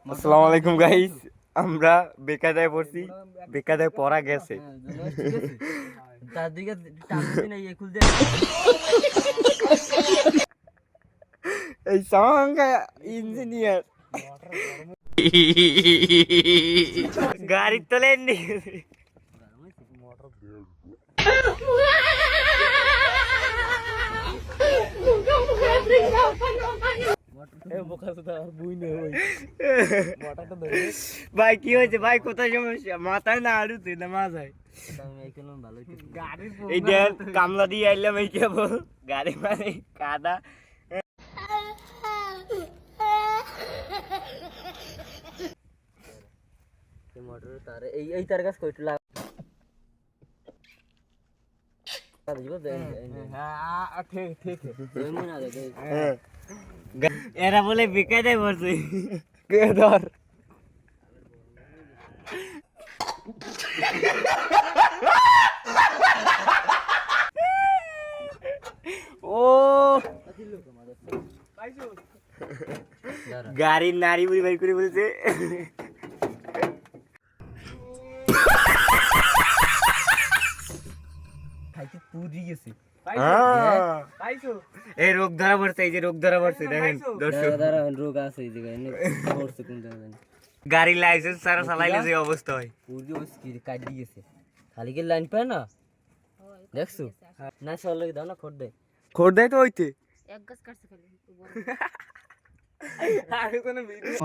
আসসালামু আলাইকুম গাইস, আমরা বেকায়দায় পড়ছি, বেকায়দায় পড়া গেছে। এই সঙ্গে ইঞ্জিনিয়ার গাড়ি তোলেন নি। ভাই কি হয়েছে ভাই, কোথায় সমস্যা? মাথায় না আড়ুতে না মাথায়? এই দেন কামলা দিয়ে আইলাম, এই কেবল গাড়ি মানে কাদা। মোটর তার এই তার কাছে কইটু লাগা দিব দেন। হ্যাঁ ঠিক ঠিক এমন না দে। এরা বলে বেকায়দায় পড়ছে। কে ধর ও গাড়ির নারী বুড়ি বাই করে বলছে এই রোগ ধরা পড়ছে, এই যে রোগ ধরা পড়ছে দেখেন দর্শক, রোগ আছে এই জায়গায় পড়ছে কোন জায়গায়। গাড়ির লাইসেন্স ছাড়া চালাইলে যে অবস্থা হয়। পুরি ওই কি কাট দিয়ে গেছে, খালি কি লাইন পায় না দেখছো না? চল দাও না, খোর দেয়, খোর দেয় তো হইতে এক গাছ কাটছে খালি। আর কোনো ভিডিও